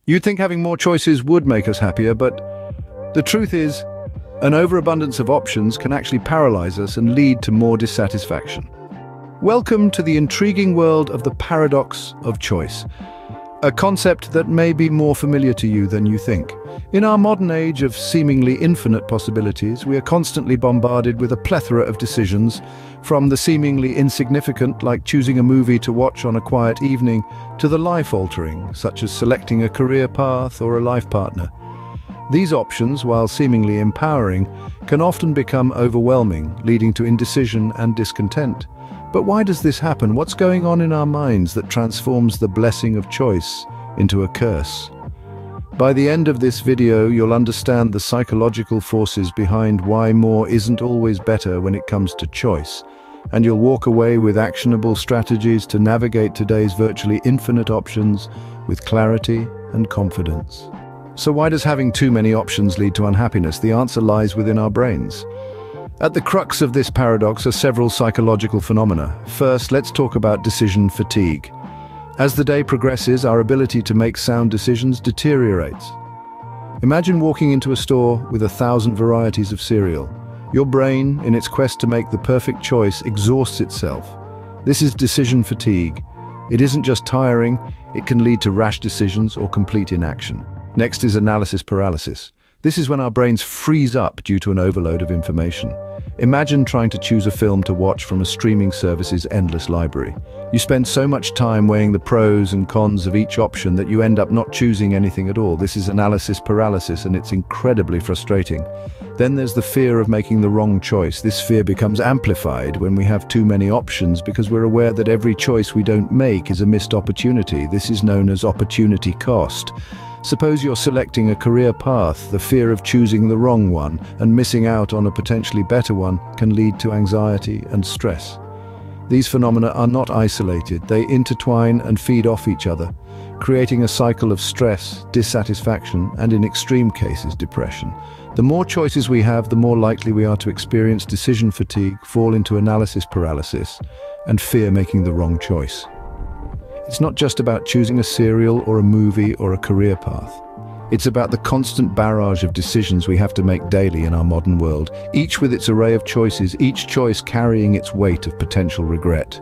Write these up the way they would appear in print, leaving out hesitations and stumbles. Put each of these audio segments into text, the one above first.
You'd think having more choices would make us happier, but the truth is, an overabundance of options can actually paralyze us and lead to more dissatisfaction. Welcome to the intriguing world of the paradox of choice, a concept that may be more familiar to you than you think. In our modern age of seemingly infinite possibilities, we are constantly bombarded with a plethora of decisions, from the seemingly insignificant, like choosing a movie to watch on a quiet evening, to the life-altering, such as selecting a career path or a life partner. These options, while seemingly empowering, can often become overwhelming, leading to indecision and discontent. But why does this happen? What's going on in our minds that transforms the blessing of choice into a curse? By the end of this video, you'll understand the psychological forces behind why more isn't always better when it comes to choice, and you'll walk away with actionable strategies to navigate today's virtually infinite options with clarity and confidence. So why does having too many options lead to unhappiness? The answer lies within our brains. At the crux of this paradox are several psychological phenomena. First, let's talk about decision fatigue. As the day progresses, our ability to make sound decisions deteriorates. Imagine walking into a store with 1,000 varieties of cereal. Your brain, in its quest to make the perfect choice, exhausts itself. This is decision fatigue. It isn't just tiring, it can lead to rash decisions or complete inaction. Next is analysis paralysis. This is when our brains freeze up due to an overload of information. Imagine trying to choose a film to watch from a streaming service's endless library. You spend so much time weighing the pros and cons of each option that you end up not choosing anything at all. This is analysis paralysis, and it's incredibly frustrating. Then there's the fear of making the wrong choice. This fear becomes amplified when we have too many options because we're aware that every choice we don't make is a missed opportunity. This is known as opportunity cost. Suppose you're selecting a career path. The fear of choosing the wrong one and missing out on a potentially better one can lead to anxiety and stress. These phenomena are not isolated. They intertwine and feed off each other, creating a cycle of stress, dissatisfaction, and in extreme cases, depression. The more choices we have, the more likely we are to experience decision fatigue, fall into analysis paralysis, and fear making the wrong choice. It's not just about choosing a cereal or a movie or a career path. It's about the constant barrage of decisions we have to make daily in our modern world, each with its array of choices, each choice carrying its weight of potential regret.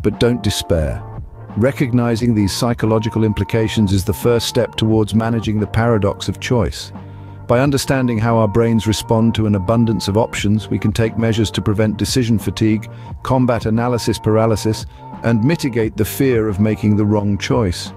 But don't despair. Recognizing these psychological implications is the first step towards managing the paradox of choice. By understanding how our brains respond to an abundance of options, we can take measures to prevent decision fatigue, combat analysis paralysis, and mitigate the fear of making the wrong choice.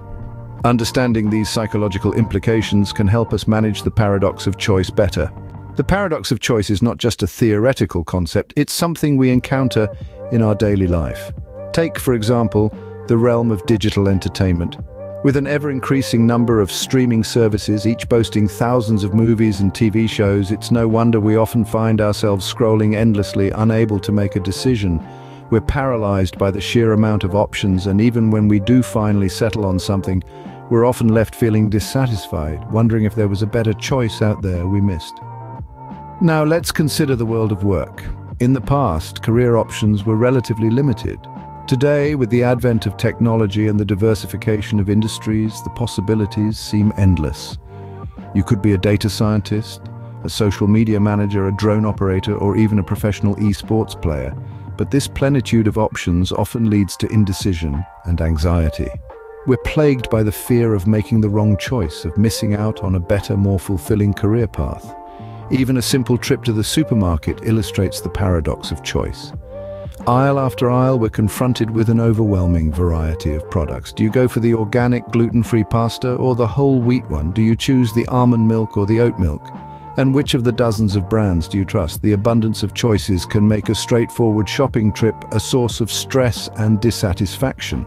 Understanding these psychological implications can help us manage the paradox of choice better. The paradox of choice is not just a theoretical concept, it's something we encounter in our daily life. Take, for example, the realm of digital entertainment. With an ever-increasing number of streaming services, each boasting thousands of movies and TV shows, it's no wonder we often find ourselves scrolling endlessly, unable to make a decision. We're paralyzed by the sheer amount of options, and even when we do finally settle on something, we're often left feeling dissatisfied, wondering if there was a better choice out there we missed. Now let's consider the world of work. In the past, career options were relatively limited. Today, with the advent of technology and the diversification of industries, the possibilities seem endless. You could be a data scientist, a social media manager, a drone operator, or even a professional esports player. But this plenitude of options often leads to indecision and anxiety. We're plagued by the fear of making the wrong choice, of missing out on a better, more fulfilling career path. Even a simple trip to the supermarket illustrates the paradox of choice. Aisle after aisle, we're confronted with an overwhelming variety of products. Do you go for the organic, gluten-free pasta or the whole wheat one? Do you choose the almond milk or the oat milk? And which of the dozens of brands do you trust? The abundance of choices can make a straightforward shopping trip a source of stress and dissatisfaction.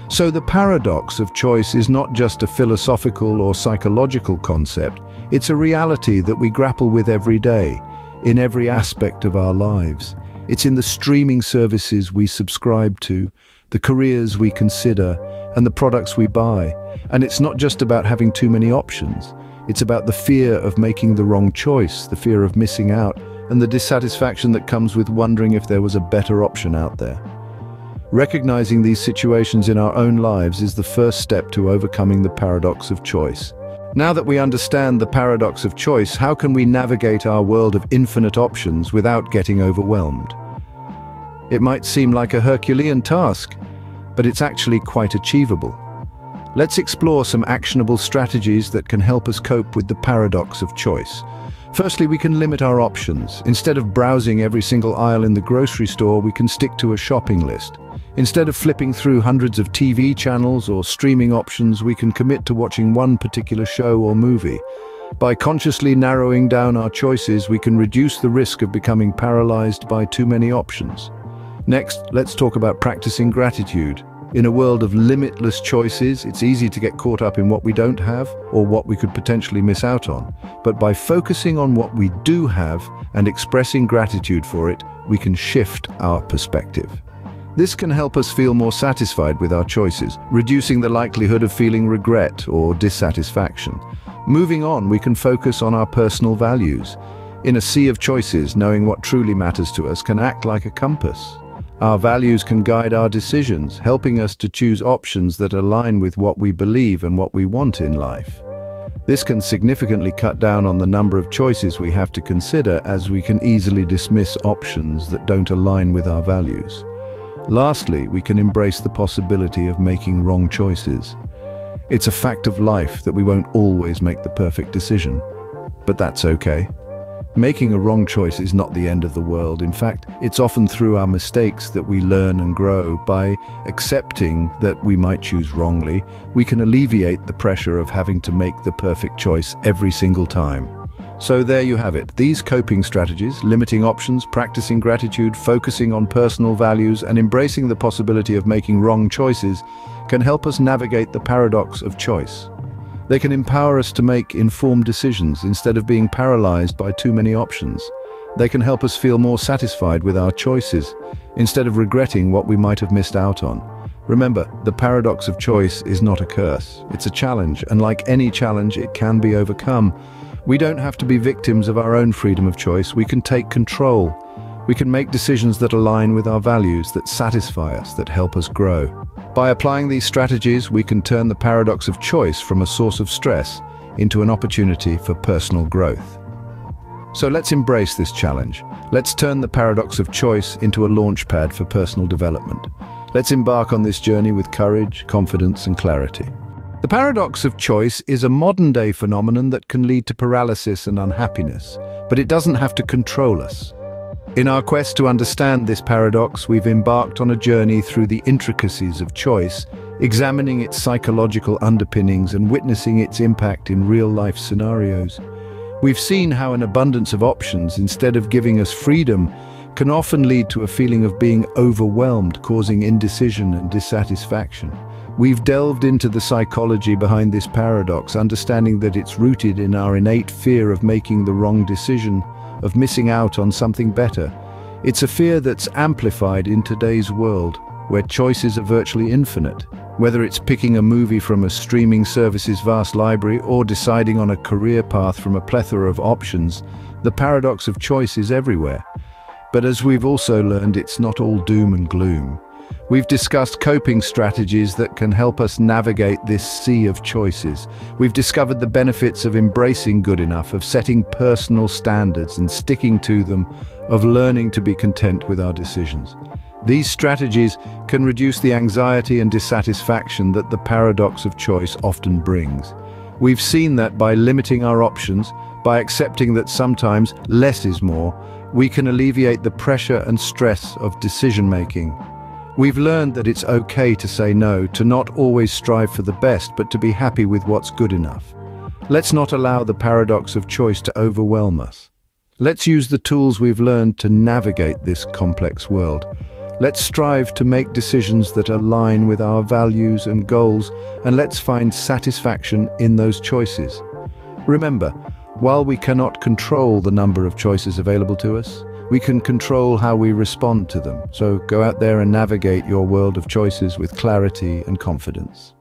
So the paradox of choice is not just a philosophical or psychological concept, it's a reality that we grapple with every day, in every aspect of our lives. It's in the streaming services we subscribe to, the careers we consider, and the products we buy. And it's not just about having too many options. It's about the fear of making the wrong choice, the fear of missing out, and the dissatisfaction that comes with wondering if there was a better option out there. Recognizing these situations in our own lives is the first step to overcoming the paradox of choice. Now that we understand the paradox of choice, how can we navigate our world of infinite options without getting overwhelmed? It might seem like a Herculean task, but it's actually quite achievable. Let's explore some actionable strategies that can help us cope with the paradox of choice. Firstly, we can limit our options. Instead of browsing every single aisle in the grocery store, we can stick to a shopping list. Instead of flipping through hundreds of TV channels or streaming options, we can commit to watching one particular show or movie. By consciously narrowing down our choices, we can reduce the risk of becoming paralyzed by too many options. Next, let's talk about practicing gratitude. In a world of limitless choices, it's easy to get caught up in what we don't have or what we could potentially miss out on. But by focusing on what we do have and expressing gratitude for it, we can shift our perspective. This can help us feel more satisfied with our choices, reducing the likelihood of feeling regret or dissatisfaction. Moving on, we can focus on our personal values. In a sea of choices, knowing what truly matters to us can act like a compass. Our values can guide our decisions, helping us to choose options that align with what we believe and what we want in life. This can significantly cut down on the number of choices we have to consider, as we can easily dismiss options that don't align with our values. Lastly, we can embrace the possibility of making wrong choices. It's a fact of life that we won't always make the perfect decision, but that's okay. Making a wrong choice is not the end of the world. In fact, it's often through our mistakes that we learn and grow. By accepting that we might choose wrongly, we can alleviate the pressure of having to make the perfect choice every single time. So there you have it. These coping strategies, limiting options, practicing gratitude, focusing on personal values, and embracing the possibility of making wrong choices, can help us navigate the paradox of choice. They can empower us to make informed decisions instead of being paralyzed by too many options. They can help us feel more satisfied with our choices instead of regretting what we might have missed out on. Remember, the paradox of choice is not a curse. It's a challenge, and like any challenge, it can be overcome. We don't have to be victims of our own freedom of choice. We can take control. We can make decisions that align with our values, that satisfy us, that help us grow. By applying these strategies, we can turn the paradox of choice from a source of stress into an opportunity for personal growth. So let's embrace this challenge. Let's turn the paradox of choice into a launchpad for personal development. Let's embark on this journey with courage, confidence, and clarity. The paradox of choice is a modern-day phenomenon that can lead to paralysis and unhappiness, but it doesn't have to control us. In our quest to understand this paradox, we've embarked on a journey through the intricacies of choice, examining its psychological underpinnings and witnessing its impact in real-life scenarios. We've seen how an abundance of options, instead of giving us freedom, can often lead to a feeling of being overwhelmed, causing indecision and dissatisfaction. We've delved into the psychology behind this paradox, understanding that it's rooted in our innate fear of making the wrong decision, of missing out on something better. It's a fear that's amplified in today's world, where choices are virtually infinite. Whether it's picking a movie from a streaming service's vast library or deciding on a career path from a plethora of options, the paradox of choice is everywhere. But as we've also learned, it's not all doom and gloom. We've discussed coping strategies that can help us navigate this sea of choices. We've discovered the benefits of embracing good enough, of setting personal standards and sticking to them, of learning to be content with our decisions. These strategies can reduce the anxiety and dissatisfaction that the paradox of choice often brings. We've seen that by limiting our options, by accepting that sometimes less is more, we can alleviate the pressure and stress of decision-making. We've learned that it's okay to say no, to not always strive for the best, but to be happy with what's good enough. Let's not allow the paradox of choice to overwhelm us. Let's use the tools we've learned to navigate this complex world. Let's strive to make decisions that align with our values and goals, and let's find satisfaction in those choices. Remember, while we cannot control the number of choices available to us, we can control how we respond to them. So go out there and navigate your world of choices with clarity and confidence.